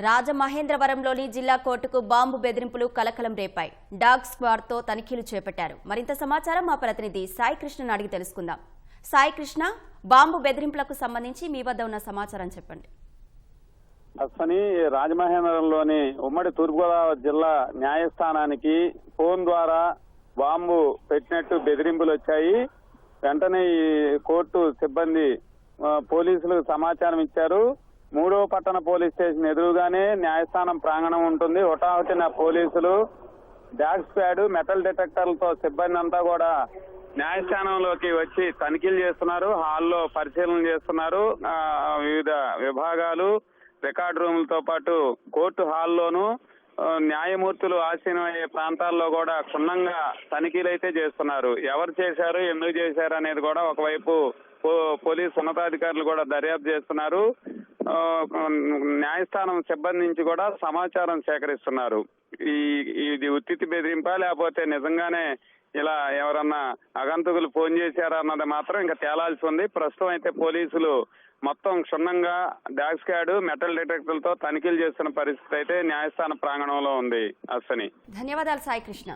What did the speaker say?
రాజమహేంద్రవరంలోని జిల్లా కోర్టుకు బాంబు బెదిరింపులు కలకలం రేపాయి. డాగ్ స్క్వాడ్తో తనిఖీలు చేపట్టారు. మరింత సమాచారం మా ప్రతినిధి సాయి కృష్ణను అడిగి తెలుసుకుందాం. సాయి కృష్ణ, బాంబు బెదిరింపులకు సంబంధించి మీ వద్ద ఉన్న సమాచారం చెప్పండి. అస్సని రాజమహేంద్రవరంలోని ఉమ్మడి తూర్పుగోదావరి జిల్లా న్యాయస్థానానికి ఫోన్ ద్వారా బాంబు పెట్టినట్టు బెదిరింపులు వచ్చాయి. వెంటనే ఈ కోర్టు సిబ్బంది పోలీసులకు సమాచారం ఇచ్చారు. 3వ పట్టణ పోలీస్ స్టేషన్ ఎదురుగానే న్యాయస్థానం ప్రాంగణం ఉంటుంది. హుటాహుటిన పోలీసులు డాగ్ స్క్వాడ్, మెటల్ డిటెక్టర్లతో సిబ్బంది అంతా కూడా న్యాయస్థానంలోకి వచ్చి తనిఖీలు చేస్తున్నారు. హాల్లో పరిశీలన చేస్తున్నారు. వివిధ విభాగాలు, రికార్డు రూములతో పాటు కోర్టు హాల్లోనూ న్యాయమూర్తులు ఆసీనమయ్యే ప్రాంతాల్లో కూడా క్షుణ్ణంగా తనిఖీలు అయితే చేస్తున్నారు. ఎవరు చేశారు, ఎందుకు చేశారు అనేది కూడా ఒకవైపు పోలీసు ఉన్నతాధికారులు కూడా దర్యాప్తు చేస్తున్నారు. న్యాయస్థానం సిబ్బంది నుంచి కూడా సమాచారం సేకరిస్తున్నారు. ఇది ఉత్తితి బెదిరింపా లేకపోతే నిజంగానే ఇలా ఎవరన్నా అగంతకులు ఫోన్ చేశారా అన్నది మాత్రం ఇంకా తేలాల్సి ఉంది. ప్రస్తుతం అయితే పోలీసులు మొత్తం క్షుణ్ణంగా డాగ్ స్క్వాడ్, మెటల్ డిటెక్టర్లతో తనిఖీలు చేస్తున్న పరిస్థితి అయితే న్యాయస్థాన ప్రాంగణంలో ఉంది. అస్సని ధన్యవాదాలు సాయి కృష్ణ.